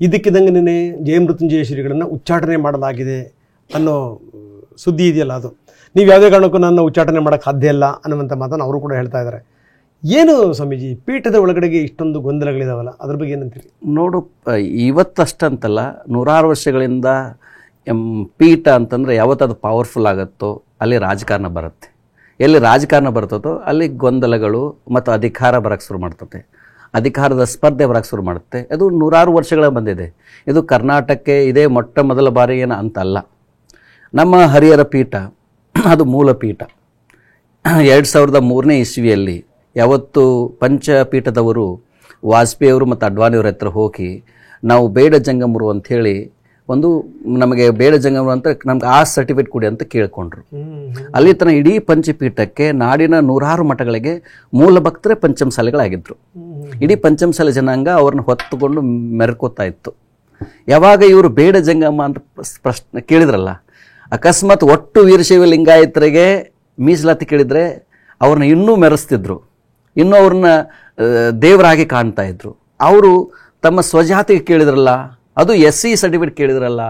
ಇದಕ್ಕಿದ್ದಂಗೆ ನಿನ್ನೆ ಜಯಮೃತ್ಯುಂಜಯ ಶ್ರೀಗಳನ್ನು ಉಚ್ಚಾಟನೆ ಮಾಡಲಾಗಿದೆ ಅನ್ನೋ ಸುದ್ದಿ ಇದೆಯಲ್ಲ, ಅದು ನೀವು ಯಾವುದೇ ಕಾರಣಕ್ಕೂ ನನ್ನ ಉಚ್ಚಾಟನೆ ಮಾಡೋಕ್ಕೆ ಸಾಧ್ಯ ಇಲ್ಲ ಅನ್ನುವಂಥ ಮಾತನ್ನು ಅವರು ಕೂಡ ಹೇಳ್ತಾ ಇದ್ದಾರೆ. ಏನು ಸ್ವಾಮೀಜಿ, ಪೀಠದ ಒಳಗಡೆಗೆ ಇಷ್ಟೊಂದು ಗೊಂದಲಗಳಿದಾವಲ್ಲ, ಅದ್ರ ಬಗ್ಗೆ ಏನಂತೀರಿ? ನೋಡು, ಇವತ್ತಷ್ಟಂತಲ್ಲ, 100 ವರ್ಷಗಳಿಂದ ಪೀಠ ಅಂತಂದರೆ ಯಾವತ್ತದು ಪವರ್ಫುಲ್ ಆಗುತ್ತೋ ಅಲ್ಲಿ ರಾಜಕಾರಣ ಬರುತ್ತೆ. ಎಲ್ಲಿ ರಾಜಕಾರಣ ಬರ್ತದೋ ಅಲ್ಲಿ ಗೊಂದಲಗಳು ಮತ್ತು ಅಧಿಕಾರ ಬರೋಕ್ಕೆ ಶುರು ಮಾಡ್ತದೆ, ಅಧಿಕಾರದ ಸ್ಪರ್ಧೆ ಬರೋಕ್ಕೆ ಶುರು ಮಾಡುತ್ತೆ. ಅದು 100 ವರ್ಷಗಳ ಬಂದಿದೆ. ಇದು ಕರ್ನಾಟಕಕ್ಕೆ ಇದೇ ಮೊಟ್ಟ ಮೊದಲ ಬಾರಿ ಏನು ಅಂತಲ್ಲ. ನಮ್ಮ ಹರಿಹರ ಪೀಠ ಅದು ಮೂಲ ಪೀಠ. 2003ನೇ ಇಸ್ವಿಯಲ್ಲಿ ಯಾವತ್ತು ಪಂಚಪೀಠದವರು ವಾಜಪೇಯಿಯವರು ಮತ್ತು ಅಡ್ವಾಣಿಯವ್ರ ಹತ್ರ ಹೋಗಿ ನಾವು ಬೇಡ ಜಂಗಮರು ಅಂಥೇಳಿ ಒಂದು ನಮಗೆ ಬೇಡ ಜಂಗಮರು ಅಂತ ನಮ್ಗೆ ಆ ಸರ್ಟಿಫಿಕೇಟ್ ಕೊಡಿ ಅಂತ ಕೇಳ್ಕೊಂಡ್ರು. ಅಲ್ಲಿ ತನಕ ಇಡೀ ಪಂಚಪೀಠಕ್ಕೆ ನಾಡಿನ 100 ಮಠಗಳಿಗೆ ಮೂಲ ಭಕ್ತರೇ ಪಂಚಮಸಾಲಿಗಳಾಗಿದ್ದರು. ಇಡೀ ಪಂಚಮಸಾಲಿ ಜನಾಂಗ ಅವ್ರನ್ನ ಹೊತ್ತುಕೊಂಡು ಮೆರ್ಕೋತಾ ಇತ್ತು. ಯಾವಾಗ ಇವರು ಬೇಡ ಜಂಗಮ ಅಂತ ಪ್ರಶ್ನೆ ಕೇಳಿದ್ರಲ್ಲ, ಅಕಸ್ಮಾತ್ ಒಟ್ಟು ವೀರಶೈವ ಲಿಂಗಾಯತರಿಗೆ ಮೀಸಲಾತಿ ಕೇಳಿದರೆ ಅವ್ರನ್ನ ಇನ್ನೂ ಮೆರೆಸ್ತಿದ್ರು, ಇನ್ನೂ ಅವ್ರನ್ನ ದೇವರಾಗಿ ಕಾಣ್ತಾ ಇದ್ರು. ಅವರು ತಮ್ಮ ಸ್ವಜಾತಿಗೆ ಕೇಳಿದ್ರಲ್ಲ, ಅದು SC ಸರ್ಟಿಫಿಕೇಟ್ ಕೇಳಿದ್ರಲ್ಲ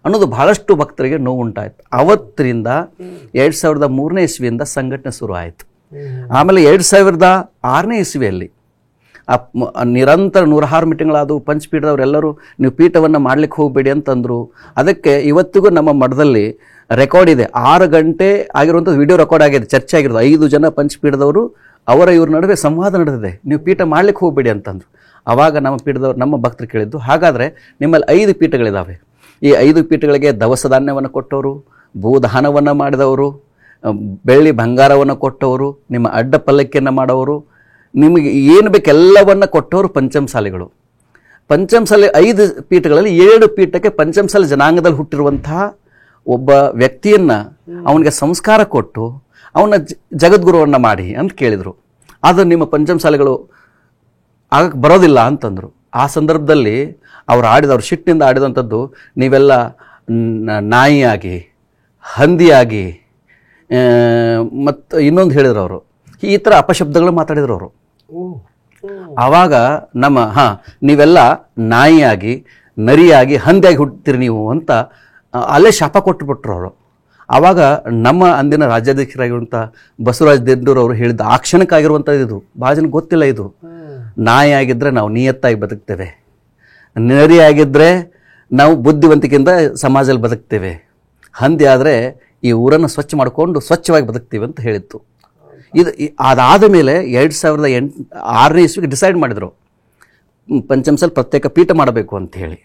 ಅನ್ನೋದು ಬಹಳಷ್ಟು ಭಕ್ತರಿಗೆ ನೋವುಂಟಾಯಿತು. ಅವತ್ತರಿಂದ 2003ನೇ ಇಸ್ವಿಯಿಂದ ಸಂಘಟನೆ ಶುರು ಆಯಿತು. ಆಮೇಲೆ 2006ನೇ ಇಸ್ವಿಯಲ್ಲಿ ನಿರಂತರ 106 ಮೀಟಿಂಗ್ಗಳಾದವು. ಪಂಚಪೀಠದವರೆಲ್ಲರೂ ನೀವು ಪೀಠವನ್ನು ಮಾಡ್ಲಿಕ್ಕೆ ಹೋಗಬೇಡಿ ಅಂತಂದರು. ಅದಕ್ಕೆ ಇವತ್ತಿಗೂ ನಮ್ಮ ಮಠದಲ್ಲಿ ರೆಕಾರ್ಡ್ ಇದೆ, 6 ಗಂಟೆ ಆಗಿರುವಂಥ ವಿಡಿಯೋ ರೆಕಾರ್ಡ್ ಆಗಿದೆ, ಚರ್ಚೆ ಆಗಿರೋದು. 5 ಜನ ಪಂಚಪೀಠದವರು ಅವರ ಇವ್ರ ನಡುವೆ ಸಂವಾದ ನಡೆದಿದೆ, ನೀವು ಪೀಠ ಮಾಡ್ಲಿಕ್ಕೆ ಹೋಗಬೇಡಿ ಅಂತಂದರು. ಆವಾಗ ನಮ್ಮ ಪೀಠದವ್ರು, ನಮ್ಮ ಭಕ್ತರು ಕೇಳಿದ್ದು, ಹಾಗಾದರೆ ನಿಮ್ಮಲ್ಲಿ 5 ಪೀಠಗಳಿದ್ದಾವೆ, ಈ 5 ಪೀಠಗಳಿಗೆ ದವಸ ಧಾನ್ಯವನ್ನು ಕೊಟ್ಟವರು, ಭೂದಾನವನ್ನು ಮಾಡಿದವರು, ಬೆಳ್ಳಿ ಬಂಗಾರವನ್ನು ಕೊಟ್ಟವರು, ನಿಮ್ಮ ಅಡ್ಡ ಪಲ್ಲಕ್ಕಿಯನ್ನು ಮಾಡೋರು, ನಿಮಗೆ ಏನು ಬೇಕೆಲ್ಲವನ್ನು ಕೊಟ್ಟವರು ಪಂಚಮಸಾಲಿಗಳು. ಪಂಚಮಸಾಲಿ 5 ಪೀಠಗಳಲ್ಲಿ 7 ಪೀಠಕ್ಕೆ ಪಂಚಮಸಾಲಿ ಜನಾಂಗದಲ್ಲಿ ಹುಟ್ಟಿರುವಂತಹ ಒಬ್ಬ ವ್ಯಕ್ತಿಯನ್ನು ಅವನಿಗೆ ಸಂಸ್ಕಾರ ಕೊಟ್ಟು ಅವನ ಜಗದ್ಗುರುವನ್ನು ಮಾಡಿ ಅಂತ ಕೇಳಿದರು. ಅದು ನಿಮ್ಮ ಪಂಚಮಸಾಲಿಗಳು ಆಗಕ್ಕೆ ಬರೋದಿಲ್ಲ ಅಂತಂದರು. ಆ ಸಂದರ್ಭದಲ್ಲಿ ಅವ್ರು ಸಿಟ್ಟಿನಿಂದ ಆಡಿದಂಥದ್ದು, ನೀವೆಲ್ಲ ನಾಯಿಯಾಗಿ, ಹಂದಿಯಾಗಿ, ಮತ್ತು ಇನ್ನೊಂದು ಹೇಳಿದ್ರು ಅವರು, ಈ ಥರ ಅಪಶಬ್ದಗಳು ಮಾತಾಡಿದ್ರು ಅವರು. ಆವಾಗ ನೀವೆಲ್ಲ ನಾಯಿಯಾಗಿ, ನರಿಯಾಗಿ, ಹಂದಿಯಾಗಿ ಹುಡ್ತೀರಿ ನೀವು ಅಂತ ಅಲ್ಲೇ ಶಾಪ ಕೊಟ್ಟುಬಿಟ್ರು ಅವರು. ಆವಾಗ ನಮ್ಮ ಅಂದಿನ ರಾಜ್ಯಾಧ್ಯಕ್ಷರಾಗಿರುವಂಥ ಬಸವರಾಜ ದೇಡ್ನೂರು ಅವರು ಹೇಳಿದ ಆ ಕ್ಷಣಕ್ಕಾಗಿರುವಂಥದ್ದು ಇದು. ಭಾಳ ಜನಕ್ಕೆ ಗೊತ್ತಿಲ್ಲ ಇದು. ನಾಯಿ ಆಗಿದ್ದರೆ ನಾವು ನಿಯತ್ತಾಗಿ ಬದುಕ್ತೇವೆ, ನರಿ ಆಗಿದ್ದರೆ ನಾವು ಬುದ್ಧಿವಂತಿಕೆಯಿಂದ ಸಮಾಜದಲ್ಲಿ ಬದುಕ್ತೇವೆ, ಹಂದಿ ಆದರೆ ಈ ಊರನ್ನು ಸ್ವಚ್ಛ ಮಾಡಿಕೊಂಡು ಸ್ವಚ್ಛವಾಗಿ ಬದುಕ್ತೀವಿ ಅಂತ ಹೇಳಿತ್ತು. ಇದು ಅದಾದ ಮೇಲೆ 2006ನೇ ಇಸ್ವಿಗೆ ಡಿಸೈಡ್ ಮಾಡಿದರು ಪಂಚಮಸಾಲಿ ಪ್ರತ್ಯೇಕ ಪೀಠ ಮಾಡಬೇಕು ಅಂತ ಹೇಳಿ.